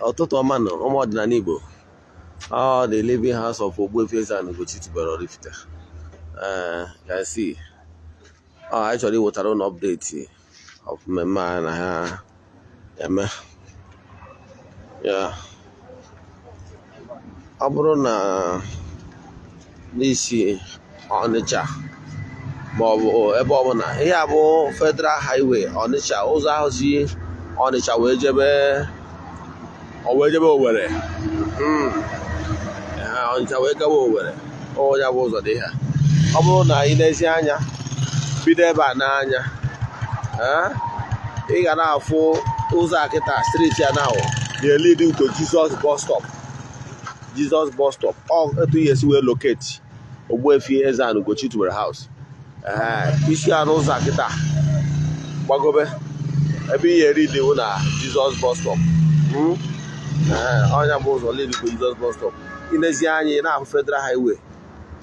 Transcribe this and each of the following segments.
Ọtụtụ ọma nọ ụmụ ọdịnala Igbo. The living house of Ogbuefi EZE-ANA Ugochi tubelu oraifite. Can see. Actually wetara an update of mmemme a na ha eme. Ọ bụrụ na n'isi Ọnịcha ma ọ bụ ebe ọbụla, ihe a bụ Federal Highway Ọnịcha, ụzọ ahụ si Ọnịcha wee jebe Owerri. Ọnịcha wee gawa Owerri. Ya bụ ụzọ dị ha. Ọ bụrụ na ị na-ezi anya bido ebe a n'anya, ị ga na-afụ ụzọ akịta street ya now dey leading to Jesus bus stop. Jesus bus stop. Etu ihe si wee locate Ogbuefi EZE-ANA Ugochi tubelu house. Isi anụ ụzọ akịta gbagobe ebe ihe eri dị na Jesus bus stop. Ọnya bụ ụzọ leading to Jesus bus stop. Ị na-ezi anya na-afụ Federal Highway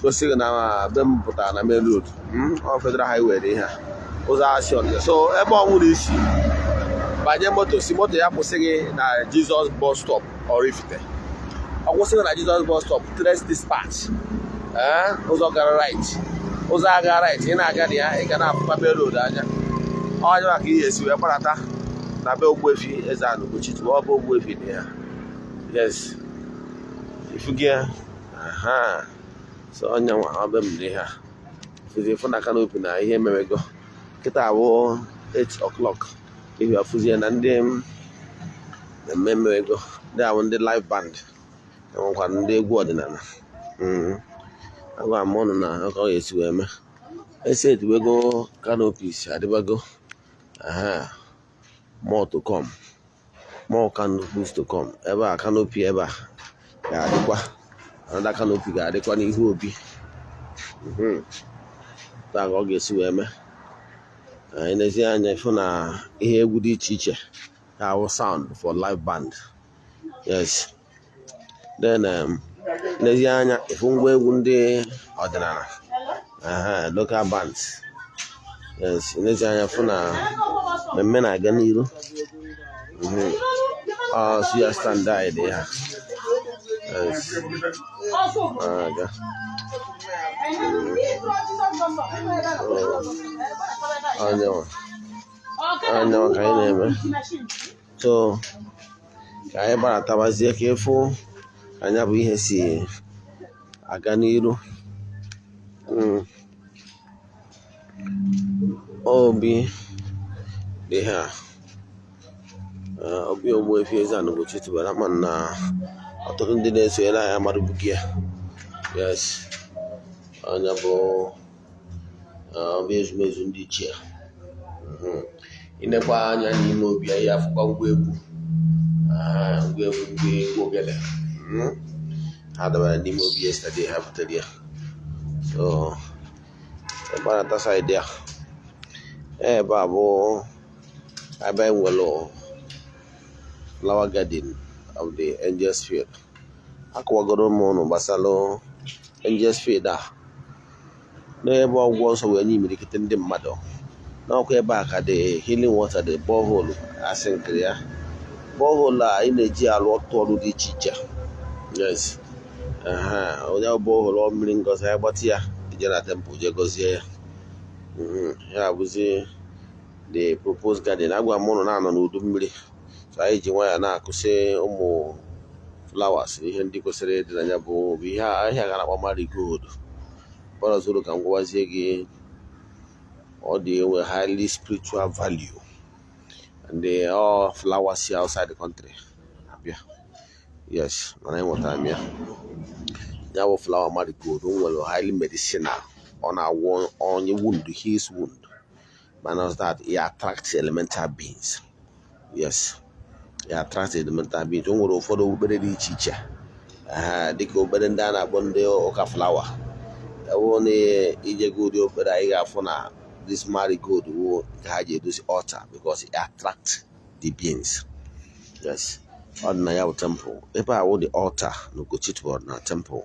gosi na be m pụtara na main road. Federal Highway dị ha ụzọ asị Ọnịcha. So ebe ọnwụrụ isi banye moto, si moto ya kwụsị gị na Jesus bus stop oraifite. Ọ kwụsị gị na Jesus bus stop, trace dispatch. Ụzọ gara right, ụzọ aga right, ị na-aga na ya, ị ga na-afụkwa main road anya. Ọnya maka ihe esi wee gbarata na be Ogbuefi EZE-ANA Ugochi tubelu. Ọ bụ Ogbuefi dị ya. Yes. Ifugia. So onye nwa ọbe m dị ha. Fuzi na canopy na ihe merego. Kịta abụ 8 o'clock. Ihu afuzie na ndị mmemego. Ndị ahụ ndị live band. Enwekwa ndị egwu ọdịnala. Agwa m ọnụ na ọ ga-esi wee mee. Ese etibego canopies adịbago. More to come. More canopies to come. Ebe a canopy ebe a ga-adịkwa. Another canopy ga-adịkwa n'ihu obi. Taa ka ọ ga-esi wee mee. Anyị na-ezi anya ịfụ na ihe egwu dị iche iche ga-awụ sound for live band. Yes. Then n'ezi anya ịfụ ngwa egwu ndị ọdịnala. Local bands. Yes. N'ezi anya ịfụ na mmemme na-aga n'iru. Suya stand dị ha. Yes. Anya ka anyị na-eme. So ka anyị gbaratabazie ka ịfụ anya bụ ihe si aga n'iru. Obi dị ha. Obi Ogbuefi EZE-ANA Ugochi tubelu ama na ọtụtụ ndị na-esonyere anyị amarubugi ya. Yes. Ọnya bụ ezumezu ndị ichie. Inekwa anya n'ime obi ya, ya afụkwa ngwa egwu. Ngwa egwu ndị egwu ogele. Ha dabara n'ime obi yesterday ha butere ya. So ebe a na-ata side ya. Ebe a bụ ebe enwere flower garden of the Angels Field. Akọwagoro m ụnụ gbasara Angels Field a. N'ebe ọgwụ nsọ wee nye imirikiti ndị mmadụ. N'ọkwa ebe a ka the healing water, the borehole asị nkiri ya. Borehole a ị na-eji alụ ọrụ dị iche iche. Yes. Onye borehole ọ mmiri ngozi ya gbati ya ije na temple je gozie ya. Ya abụzi the proposed garden. Agwa m ụnụ na-anọ n'udu mmiri. So anyị ji nwayọ na-akụsị ụmụ flowers, ihe ndị kwesịrị ịdị na ya bụ ihe ahịa ga na-akpọ marigold. Bọrọ zuru ka m gwazie gị, ọ dị enwe highly spiritual value, and they all flowers here outside the country. Yes, mana enwetara m ya. Ya bụ flower marigold nwere highly medicinal. Ọ na-agwọ onye wound, his wound. But not that it attracts elemental beings. Yes. It attracts elemental beings. O nwere ụfọdụ obere dị iche iche. Dịka obere ndị a na-akpọ ndị ụka flower. Ewu na ijego ụdị obere anyị ga-afụ na this marigold wo ha ji edozi altar because it attracts the beings. Yes. Ọ dị na ya bụ temple. Ebe a wụ the altar na Ugochi tubelu na temple.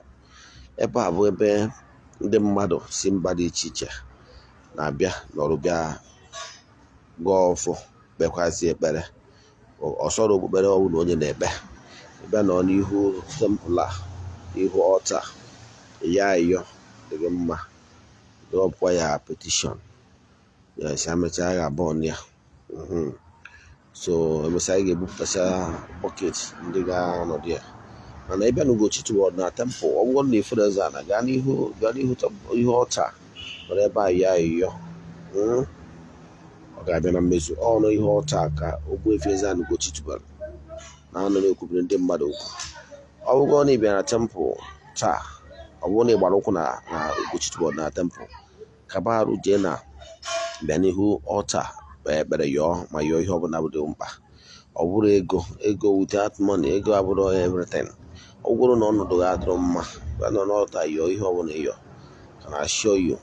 Ebe a bụ ebe ndị mmadụ si mba dị iche iche na-abịa n'ọrụ bịa gọọfụ kpekwasị ekpere ọsọrọ okpukpere ọbụla onye na-ekpe ebe nọ n'ihu tempụl a n'ihu ọta ya ayọ dị mma dọpụkwa ya petishọn ya si amechaa ga-abụ ya so emesịa anyị ga-ebupụtacha bọket ndị ga-anọdụ ya mana ịbịa na Ugochi toward na tempụl ọ bụrụ na ifuru Eze-Ana gaa n'ihu ọta nọrọ ebe a ya ayọ ọ ga-abịa na mmezu ọnụ ihe ọta ka Ogbuefi EZE-ANA Ugochi tubelu na-anọ na-ekwubiri ndị mmadụ okwu ọ bụrụ na ị bịara na tempụl taa ọ bụrụ na ị gbara ụkwụ na Ugochi tubelu na tempụl kabarụ jee na bịa n'ihu ọta ekpere yọọ ma yọọ ihe ọbụla bụ dị mkpa ọ bụrụ ego without money ego abụrụ everything ọ bụrụ na ọnọdụ ga-adịrọ mma bịa nọ n'ọta yọọ ihe ọbụla ịyọ ka na show you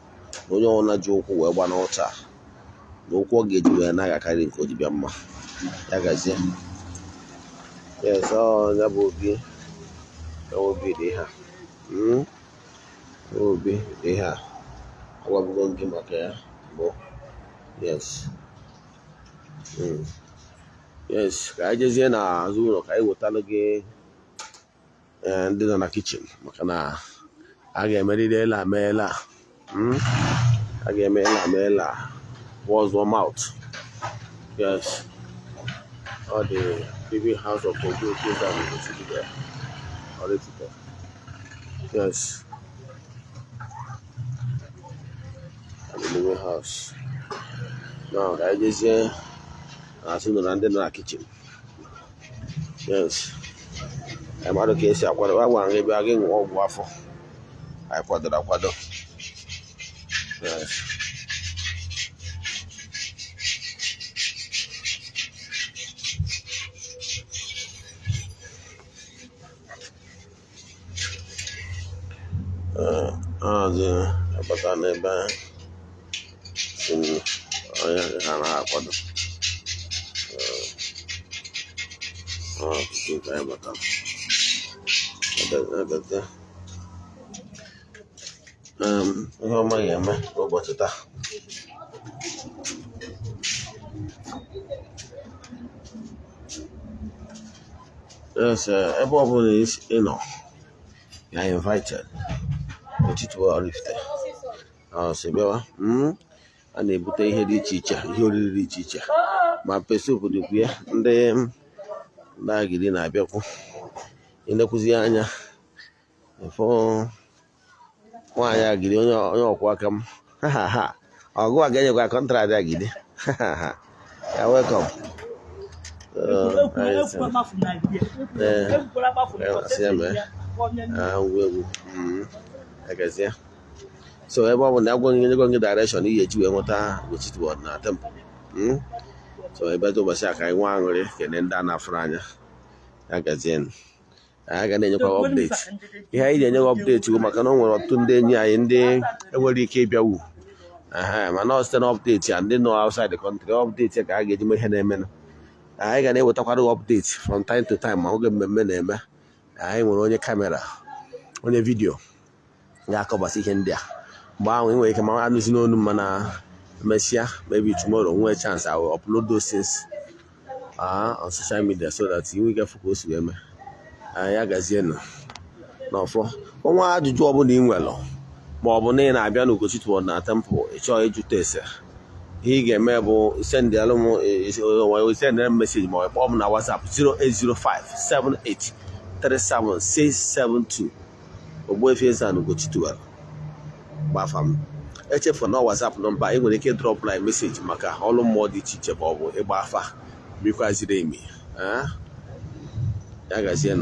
na onye ọbụla ji ụkwụ wee gba n'ọta na ụkwụ ọ ga-eji wee na-agakarị nke o ji bịa mma ya gazie yes ya bụ obi dị ha obi dị ha agwabugo gị maka ya bụ yes ka anyị jezie n'azụ ụlọ ka anyị wetalụ gị ndị nọ na kichin maka na a ga-emerịrị ela ameela a ga-eme ela was warm out. Yes. Or the baby house of Ogbuefi EZE-ANA Ugochi there. Oraifite. Yes. And the living house. Now I just here as soon as I'm in the kitchen. Yes. I'm out of case I want to be again Ogbuefi. I kwado. Yes. Abata n'ebe onye ha na-akwado ihe ọma ya eme n'ụbọchị taa yes ebe ọ bụla ị nọ you are invited to Oraifite so bịawa a na-ebute ihe dị iche iche ihe oriri dị iche iche ma peso obodo kwue ndị agidi na-abịakwu ịnekwuzi anya fọ nwaanyị agidi onye ọkwụ aka m ọgụ a ga-enyekwa kọntrakt agidi ya welcome so ebe ọ bụ na agwụnyego gị direction ihe eji wee nweta Ugochi na temple so ebe dị ụbọchị a ka anyị nwa aṅụrị kene ndị a na-afụrụ anya ya gazie anyị ga na-enyekwa update ihe anyị na-enye update bụ maka na o nwere ọtụtụ ndị enyi anyị ndị enwere ike ịbịawu mana ọ site na update ya ndị nọ outside the country update ya ka a ga-eji mee ihe na-emenụ anyị ga na-ewetakwara update from time to time ma oge mmemme na-eme anyị nwere onye kamera onye vidio ga-akọbasị ihe ndị a mgbe ahụ ị nwere ike ma anụzi n'onu mana mesịa maybe tomorrow nwee chance I will upload those things on social media so that you will get focus wee mee ya gazie n'ọfọ ọnwa ajụjụ ọbụla ị nwere ma ọ bụ na ị na-abịa n'Ugochi na temple ị chọọ ịjụta ese ihe ị ga-eme bụ sendịalụ m meseji ma ọ kpọọ m na WhatsApp 08057837672 Ogbuefi EZE-ANA Ugochi gbafa m echefu na WhatsApp nọmba ị nwere ike drọp line meseji maka ọrụ mmụọ dị iche iche ma ọ bụ ịgba afa bikwaziri emi ya gazie